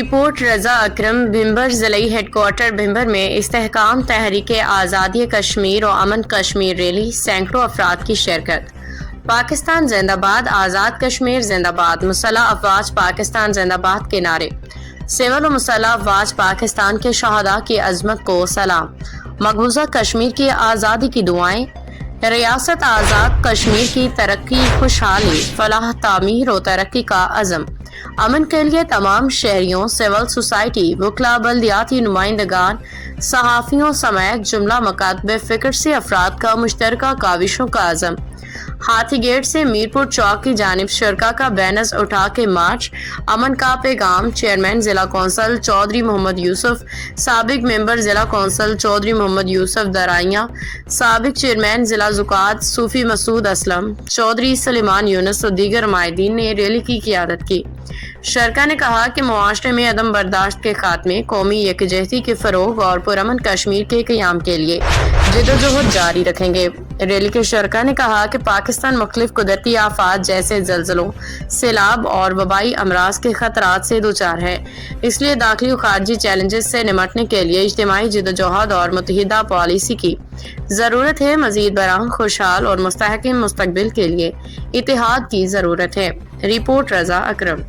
Report رضا اکرم بھمبر ضلعی head quarter Bhimber میں استحکام تحریک آزادی کشمیر و امن کشمیر ریلی سینکڑوں افراد کی شرکت۔ پاکستان زندہ باد، آزاد کشمیر زندہ باد، مسلح افواج پاکستان زندہ باد کے نعرے۔ سول و مسلح افواج پاکستان کے شہداء کی عظمت کو سلام۔ مقبوضہ کشمیر کی آزادی کی دعائیں۔ ریاست آزاد کشمیر کی ترقی، خوشحالی، فلاح، تعمیر و ترقی کا عزم۔ امن کے لیے تمام شہریوں، سول سوسائٹی، وکلاء، بلدیاتی نمائندگان، صحافیوں سمیت جملہ مکاتب فکر سے افراد کا مشترکہ کاوشوں کا عزم۔ ہاتھی گیٹ سے میرپور چوک کی جانب شرکاء کا بینرز اٹھا کے مارچ۔ امن کا پیغام۔ چیئرمین ضلع کونسل چودھری محمد یوسف، سابق ممبر ضلع کونسل چودھری محمد یوسف درائیاں، سابق چیئرمین ضلع زکوٰۃ صوفی مسعود اسلم، چودھری سلیمان یونس و دیگر نمائندین نے ریلی کی قیادت کی۔ شرکاء نے کہا کہ معاشرے میں عدم برداشت کے خاتمے، قومی یکجہتی کے فروغ اور پرامن کشمیر کے قیام کے لیے جدوجہد جاری رکھیں گے۔ ریلی کے شرکاء نے کہا کہ پاکستان مختلف قدرتی آفات جیسے زلزلوں، سیلاب اور وبائی امراض کے خطرات سے دوچار ہے، اس لیے داخلی و خارجی چیلنجز سے نمٹنے کے لیے اجتماعی جدوجہد اور متحدہ پالیسی کی ضرورت ہے۔ مزید برآں خوشحال اور مستحکم مستقبل کے لیے اتحاد کی ضرورت ہے۔ رپورٹ رضا اکرم۔